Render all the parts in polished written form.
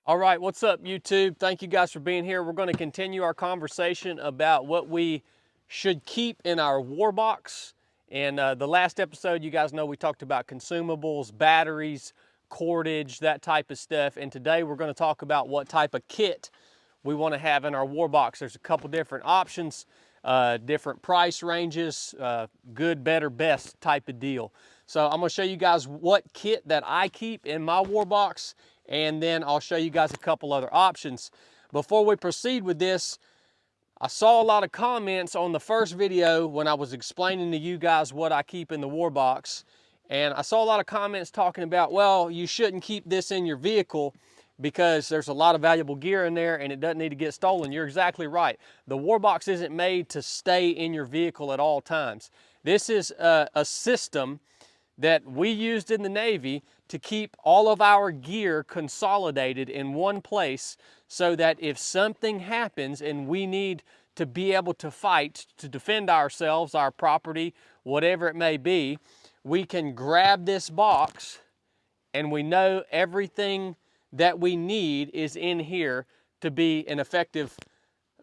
All right, what's up, YouTube? Thank you guys for being here. We're going to continue our conversation about what we should keep in our war box. And the last episode, you guys know we talked about consumables, batteries, cordage, that type of stuff. And today we're going to talk about what type of kit we want to have in our war box. There's a couple different options, different price ranges, good, better, best type of deal. So I'm going to show you guys what kit that I keep in my war box, and then I'll show you guys a couple other options. Before we proceed with this, I saw a lot of comments on the first video when I was explaining to you guys what I keep in the war box. And I saw a lot of comments talking about, well, you shouldn't keep this in your vehicle because there's a lot of valuable gear in there and it doesn't need to get stolen. You're exactly right. The war box isn't made to stay in your vehicle at all times. This is a system that we used in the Navy to keep all of our gear consolidated in one place so that if something happens and we need to be able to fight, to defend ourselves, our property, whatever it may be, we can grab this box and we know everything that we need is in here to be an effective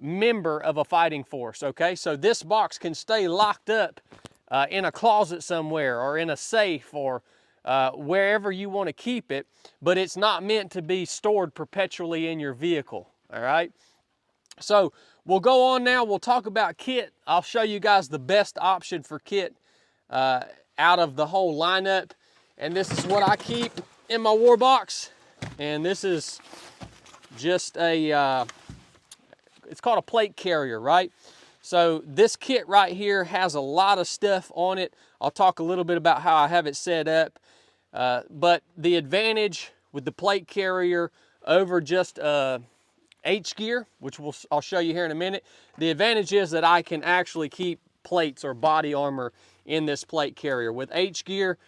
member of a fighting force, okay? So this box can stay locked up in a closet somewhere or in a safe or wherever you want to keep it, but it's not meant to be stored perpetually in your vehicle, all right? So we'll go on now. We'll talk about kit. I'll show you guys the best option for kit out of the whole lineup. And this is what I keep in my war box. And this is just a, it's called a plate carrier, right? So this kit right here has a lot of stuff on it. I'll talk a little bit about how I have it set up. But the advantage with the plate carrier over just H gear, which I'll show you here in a minute, the advantage is that I can actually keep plates or body armor in this plate carrier. With H gear,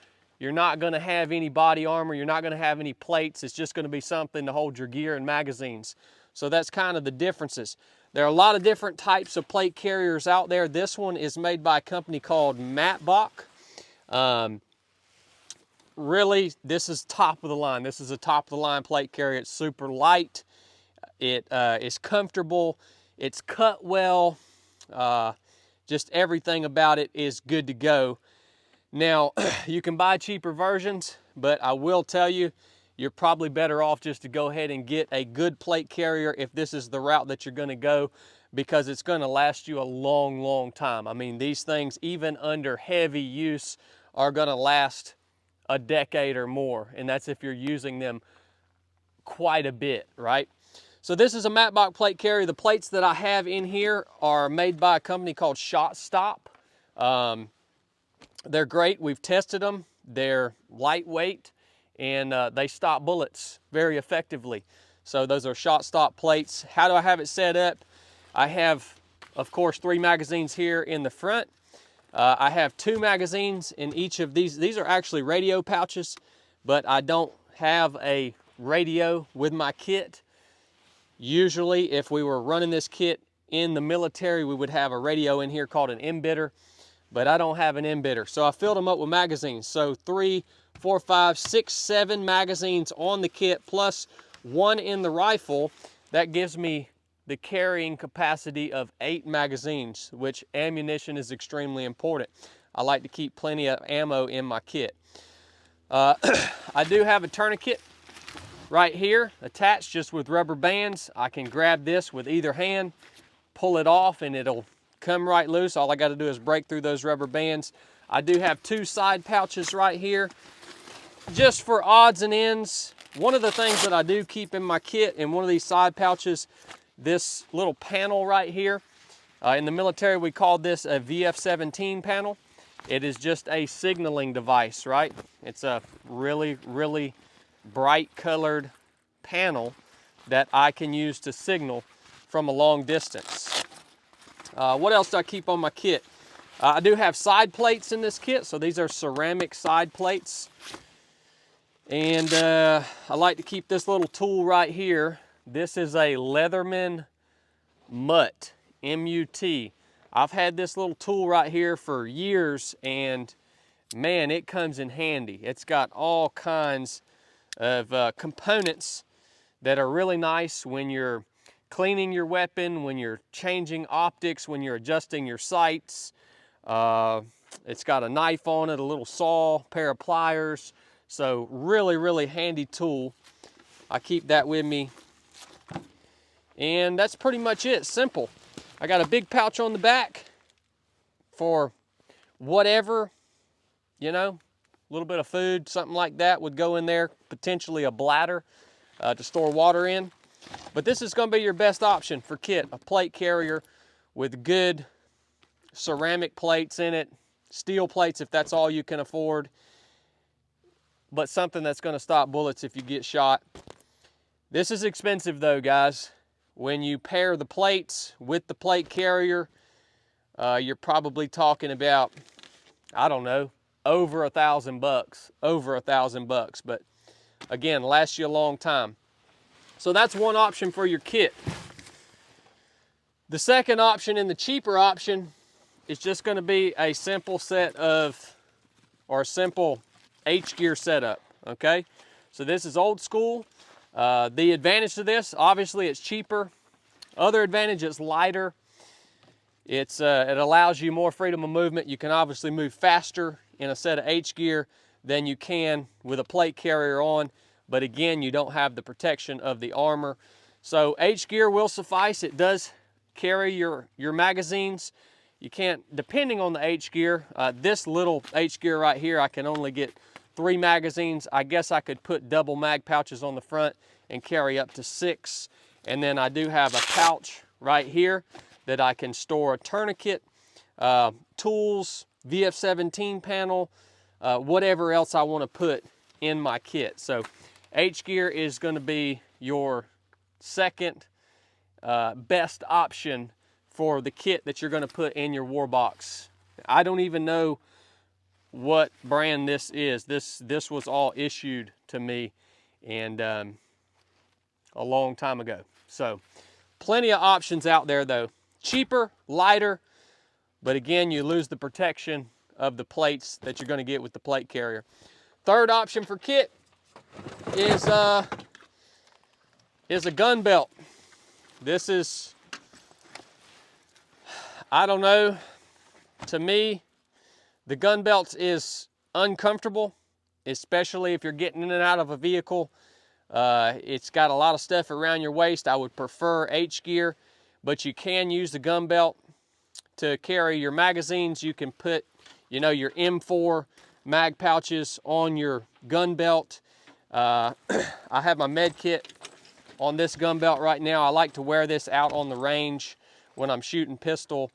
you're not going to have any body armor. You're not going to have any plates. It's just going to be something to hold your gear and magazines. So that's kind of the differences. There are a lot of different types of plate carriers out there. This one is made by a company called Matbach. Really, this is top of the line. This is a top of the line plate carrier. It's super light. It is comfortable. It's cut well. Just everything about it is good to go. Now, you can buy cheaper versions, but I will tell you, you're probably better off just to go ahead and get a good plate carrier if this is the route that you're going to go, because it's going to last you a long, long time. I mean, these things, even under heavy use, are going to last a decade or more, and that's if you're using them quite a bit, right? So this is a Matbach plate carrier. The plates that I have in here are made by a company called Shot Stop. They're great. We've tested them. They're lightweight and they stop bullets very effectively. So those are Shot Stop plates. How do I have it set up? I have, of course, 3 magazines here in the front. I have 2 magazines in each of these. These are actually radio pouches, but I don't have a radio with my kit. Usually, if we were running this kit in the military, we would have a radio in here called an embedder, but I don't have an embedder. So I filled them up with magazines. So 3, 4, 5, 6, 7 magazines on the kit, plus 1 in the rifle. That gives me the carrying capacity of 8 magazines, which ammunition is extremely important. I like to keep plenty of ammo in my kit. I do have a tourniquet right here attached just with rubber bands. I can grab this with either hand, pull it off, and it'll come right loose. All I got to do is break through those rubber bands. I do have 2 side pouches right here just for odds and ends. One of the things that I do keep in my kit in one of these side pouches, this little panel right here. In the military, we call this a VF-17 panel. It is just a signaling device, right? It's a really, really bright colored panel that I can use to signal from a long distance. What else do I keep on my kit? I do have side plates in this kit, so these are ceramic side plates. And I like to keep this little tool right here. This is a Leatherman Mutt, M-U-T. I've had this little tool right here for years, and man, it comes in handy. It's got all kinds of components that are really nice when you're cleaning your weapon, when you're changing optics, when you're adjusting your sights. It's got a knife on it, a little saw, pair of pliers. So really, really handy tool. I keep that with me. And that's pretty much it, simple. I got a big pouch on the back for whatever, you know, a little bit of food, something like that would go in there, potentially a bladder to store water in. But this is going to be your best option for kit, a plate carrier with good ceramic plates in it, steel plates if that's all you can afford, but something that's going to stop bullets if you get shot. This is expensive though, guys. When you pair the plates with the plate carrier, you're probably talking about, I don't know, over $1,000, over $1,000. But again, lasts you a long time. So that's one option for your kit. The second option and the cheaper option is just going to be a simple set of, or a simple H-gear setup, okay? So this is old school. The advantage to this, obviously it's cheaper. Other advantage, it's lighter. It allows you more freedom of movement. You can obviously move faster in a set of H-gear than you can with a plate carrier on. But again, you don't have the protection of the armor. So H-gear will suffice. It does carry your magazines. You can't, depending on the H-gear, this little H-gear right here, I can only get 3 magazines. I guess I could put double mag pouches on the front and carry up to 6. And then I do have a pouch right here that I can store a tourniquet, tools, VF17 panel, whatever else I want to put in my kit. So H-gear is going to be your second best option for the kit that you're going to put in your war box. I don't even know what brand this is. This was all issued to me and a long time ago. So plenty of options out there though. Cheaper, lighter, but again, you lose the protection of the plates that you're going to get with the plate carrier. Third option for kit is a gun belt. This is, I don't know, to me, the gun belt is uncomfortable, especially if you're getting in and out of a vehicle. It's got a lot of stuff around your waist. I would prefer H-gear, but you can use the gun belt to carry your magazines. You can put, you know, your M4 mag pouches on your gun belt. I have my med kit on this gun belt right now. I like to wear this out on the range when I'm shooting pistol.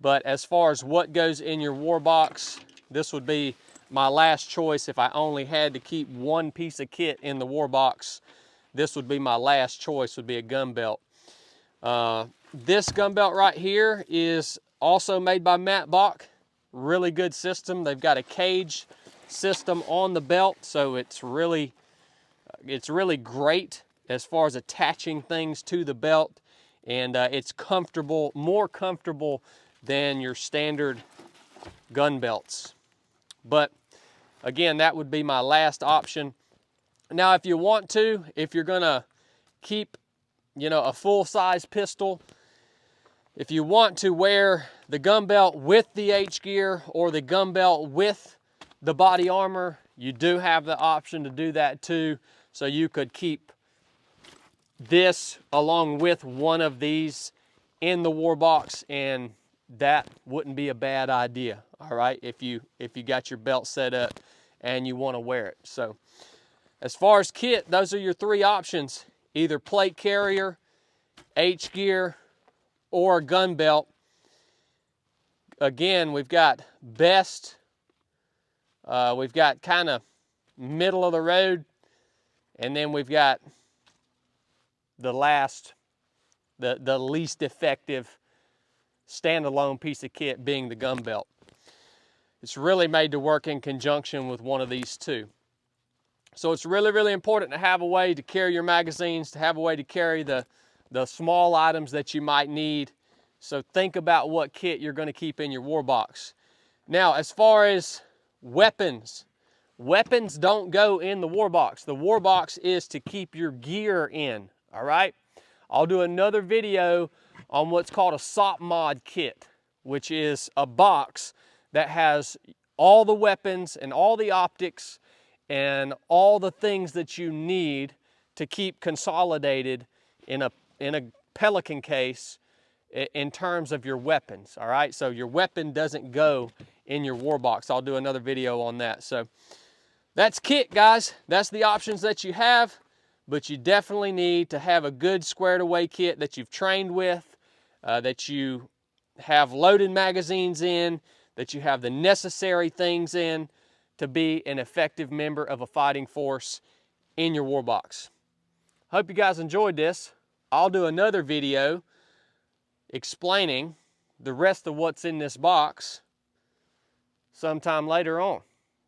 But as far as what goes in your war box, this would be my last choice. If I only had to keep one piece of kit in the war box, this would be my last choice, would be a gun belt. This gun belt right here is also made by Matt Bach. Really good system. They've got a cage system on the belt, so it's really great as far as attaching things to the belt, and it's comfortable, more comfortable than your standard gun belts. But again, that would be my last option. Now, if you want to, if you're gonna keep, you know, a full-size pistol, if you want to wear the gun belt with the H-gear or the gun belt with the body armor, you do have the option to do that too. So you could keep this along with one of these in the war box, and that wouldn't be a bad idea, all right, if you got your belt set up and you want to wear it. So as far as kit, those are your 3 options: either plate carrier, H-gear, or a gun belt. Again, we've got best, we've got kind of middle of the road, and then we've got the least effective standalone piece of kit being the gun belt. It's really made to work in conjunction with one of these two. So it's really, really important to have a way to carry your magazines, to have a way to carry the small items that you might need. So think about what kit you're going to keep in your war box. Now, as far as weapons, weapons don't go in the war box. The war box is to keep your gear in, all right? I'll do another video on what's called a SOP mod kit, which is a box that has all the weapons and all the optics and all the things that you need to keep consolidated in a Pelican case in terms of your weapons, all right? So your weapon doesn't go in your war box. I'll do another video on that. So that's kit, guys. That's the options that you have, but you definitely need to have a good squared away kit that you've trained with, that you have loaded magazines in, that you have the necessary things in to be an effective member of a fighting force in your war box. Hope you guys enjoyed this. I'll do another video explaining the rest of what's in this box sometime later on.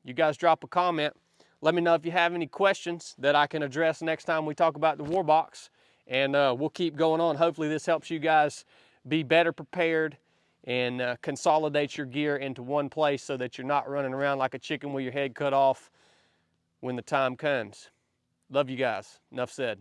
You guys drop a comment. Let me know if you have any questions that I can address next time we talk about the war box, and we'll keep going on. Hopefully this helps you guys be better prepared and consolidate your gear into one place so that you're not running around like a chicken with your head cut off when the time comes. Love you guys. Enough said.